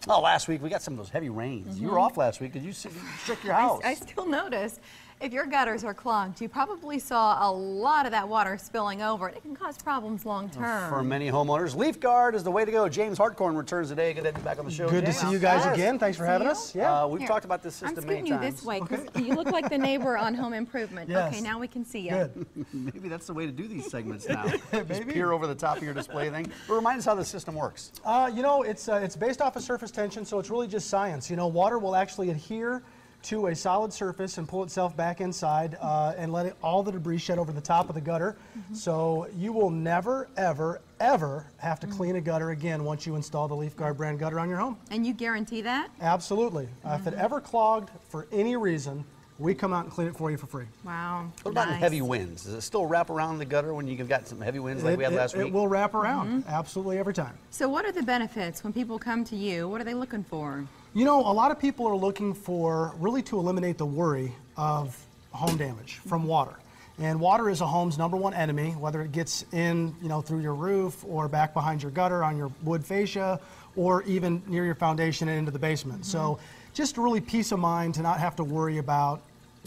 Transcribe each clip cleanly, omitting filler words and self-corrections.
Oh, last week we got some of those heavy rains. You were off last week. Did you shook your house? I still notice if your gutters are clogged, you probably saw a lot of that water spilling over, and it can cause problems long term. For many homeowners, LeafGuard is the way to go. James Hartkorn returns today. Good to have you back on the show. Good to see you guys again. Thanks for having us. Yeah, we've talked about this system many times. I'm scooting you this way because you look like the neighbor on Home Improvement. Yes. Okay, now we can see you. Good. Maybe that's the way to do these segments now. Just peer over the top of your display thing. But remind us how the system works. You know, it's based off of surface tension, so it's really just science. You know, water will actually adhere to a solid surface and pull itself back inside and let all the debris shed over the top of the gutter. So you will never, ever, ever have to clean a gutter again once you install the LeafGuard brand gutter on your home. And you guarantee that? Absolutely. If it ever clogged for any reason, we come out and clean it for you for free. Wow. What about in heavy winds? Does it still wrap around the gutter when you've got some heavy winds like we had last week? It will wrap around, absolutely every time. So what are the benefits when people come to you? What are they looking for? You know, a lot of people are looking for really to eliminate the worry of home damage from water. And water is a home's #1 enemy, whether it gets in, you know, through your roof or back behind your gutter on your wood fascia or even near your foundation and into the basement. So just really peace of mind to not have to worry about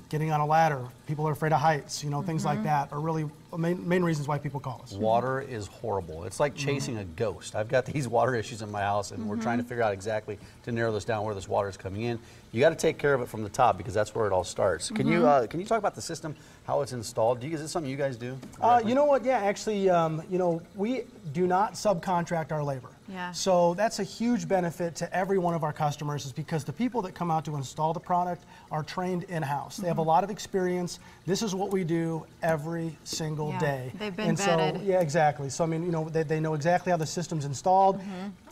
getting on a ladder. People are afraid of heights, you know, things like that are really main reasons why people call us. Water is horrible. It's like chasing a ghost. I've got these water issues in my house, and we're trying to figure out exactly to narrow this down where this water is coming in. You got to take care of it from the top because that's where it all starts. Can you talk about the system, how it's installed? Is it something you guys do? You know what? Yeah, actually, you know, we do not subcontract our labor. Yeah. So that's a huge benefit to every one of our customers is because the people that come out to install the product are trained in-house. They have a lot of experience. This is what we do every single day. They've been vetted. So, yeah, exactly. So, I mean, you know, they know exactly how the system's installed.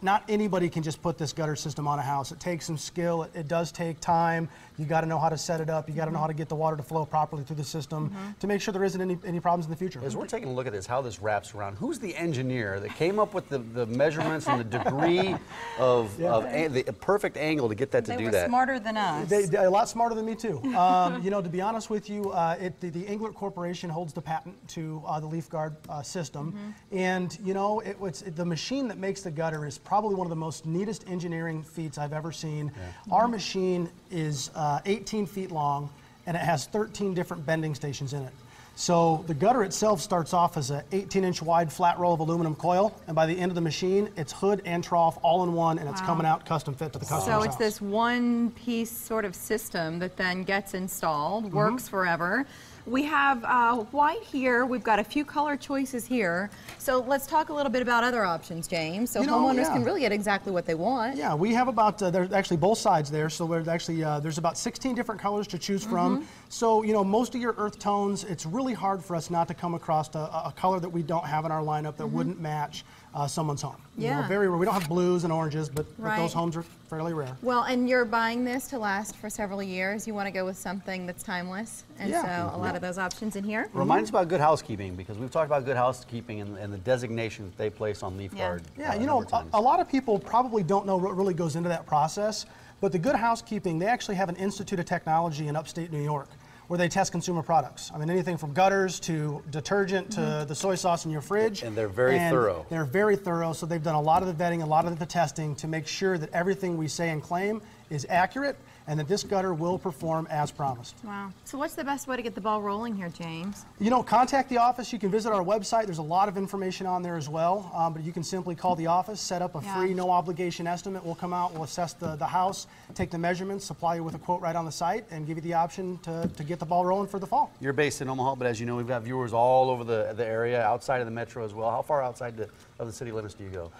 Not anybody can just put this gutter system on a house. It takes some skill. It does take time. You got to know how to set it up. You got to know how to get the water to flow properly through the system to make sure there isn't any problems in the future. As we're taking a look at this, how this wraps around, who's the engineer that came up with the measurements and the degree of the perfect angle to get that to do that? They were smarter than us. They a lot smarter than me too. You know, to be honest with you, the Englert Corporation holds the patent to the LeafGuard system, and you know, the machine that makes the gutter is probably one of the most neatest engineering feats I've ever seen. Our machine is 18 feet long, and it has 13 different bending stations in it. So the gutter itself starts off as an 18-inch wide flat roll of aluminum coil, and by the end of the machine, it's hood and trough all in one, and it's coming out custom fit to the customer's house. So it's this one-piece sort of system that then gets installed, works forever. We have white here. We've got a few color choices here. So let's talk a little bit about other options, James. So homeowners can really get exactly what they want. Yeah, we have about, there's actually both sides there. So there's actually, there's about 16 different colors to choose from. So, you know, most of your earth tones, it's really hard for us not to come across a color that we don't have in our lineup that wouldn't match someone's home. You know, very rare. We don't have blues and oranges, but those homes are fairly rare. Well, and you're buying this to last for several years. You want to go with something that's timeless, and so a lot of those options in here. Remind us about good housekeeping, because we've talked about good housekeeping and the designation that they place on LeafGuard. Yeah, you know, a lot of people probably don't know what really goes into that process, but the good housekeeping, they actually have an Institute of Technology in upstate New York, where they test consumer products. I mean, anything from gutters to detergent to the soy sauce in your fridge. And they're very thorough. They're very thorough, so they've done a lot of the vetting, a lot of the testing to make sure that everything we say and claim is accurate and that this gutter will perform as promised. Wow. So what's the best way to get the ball rolling here, James? You know, contact the office. You can visit our website. There's a lot of information on there as well, but you can simply call the office, set up a free, no obligation estimate. We'll come out, we'll assess the house, take the measurements, supply you with a quote right on the site, and give you the option to get the ball rolling for the fall. You're based in Omaha, but as you know, we've got viewers all over the area, outside of the metro as well. How far outside of the city limits do you go?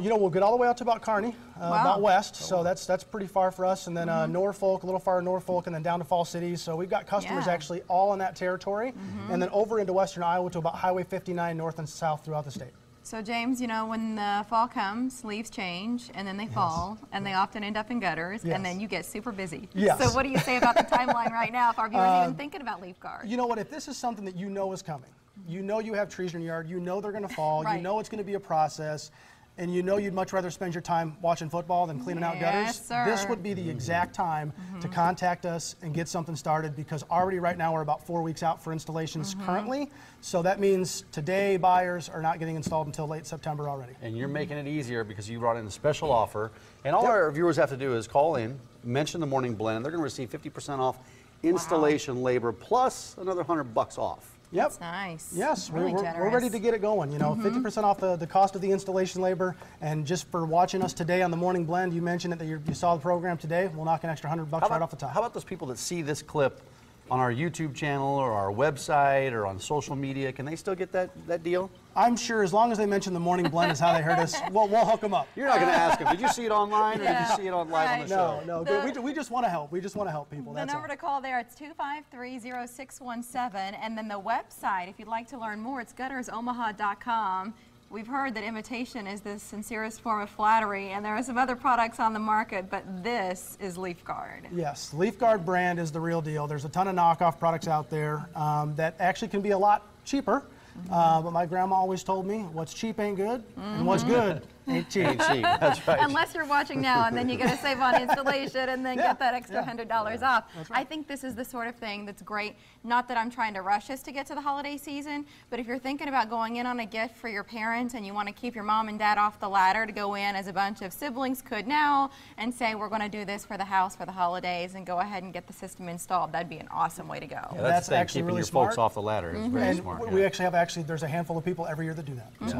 You know, we'll get all the way out to about Kearney, about west, so that's pretty far for us, and then Norfolk, a little farther Norfolk, and then down to Fall City. So we've got customers actually all in that territory, and then over into western Iowa to about Highway 59 north and south throughout the state. So James, you know, when the fall comes, leaves change, and then they fall, and they often end up in gutters, and then you get super busy. So what do you say about the timeline right now if our viewers are even thinking about LeafGuard? You know what, if this is something that you know is coming, you know you have trees in your yard, you know they're going to fall, you know it's going to be a process, and you know you'd much rather spend your time watching football than cleaning out gutters, Yes, sir. this would be the exact time to contact us and get something started, because already right now we're about 4 weeks out for installations currently. So that means today buyers are not getting installed until late September already. And you're making it easier because you brought in a special offer. And all our viewers have to do is call in, mention the Morning Blend, and they're going to receive 50% off installation labor plus another $100 off. Yep. That's nice. Yes, Really we're generous. ready to get it going. You know, 50% off the cost of the installation labor. And just for watching us today on the Morning Blend, you mentioned it that you saw the program today. We'll knock an extra $100 right off the top. How about those people that see this clip on our YouTube channel or our website or on social media? Can they still get that deal? I'm sure as long as they mention the Morning Blend is how they heard us, we'll hook them up. You're not going to ask them, did you see it online or did you see it on live on the show? No, we just want to help. We just want to help people. The That's number all. to call there, it's 253-0617, and then the website, if you'd like to learn more, it's guttersomaha.com. We've heard that imitation is the sincerest form of flattery, and there are some other products on the market, but this is LeafGuard. Yes, LeafGuard brand is the real deal. There's a ton of knockoff products out there that actually can be a lot cheaper. But my grandma always told me, what's cheap ain't good, and what's good ain't cheap. Ain't cheap. That's right. Unless you're watching now, and then you got to save on installation and then get that extra $100 off. I think this is the sort of thing that's great. Not that I'm trying to rush us to get to the holiday season, but if you're thinking about going in on a gift for your parents and you want to keep your mom and dad off the ladder to go in as a bunch of siblings could now and say, we're going to do this for the house for the holidays and go ahead and get the system installed, that'd be an awesome way to go. Yeah, That's the thing, actually keeping really your smart. folks off the ladder is very And smart. we yeah. actually there's a handful of people every year that do that. So.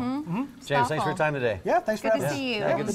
James, thanks for your time today. Yeah, thanks for Good having to us. see you. Yeah, good to see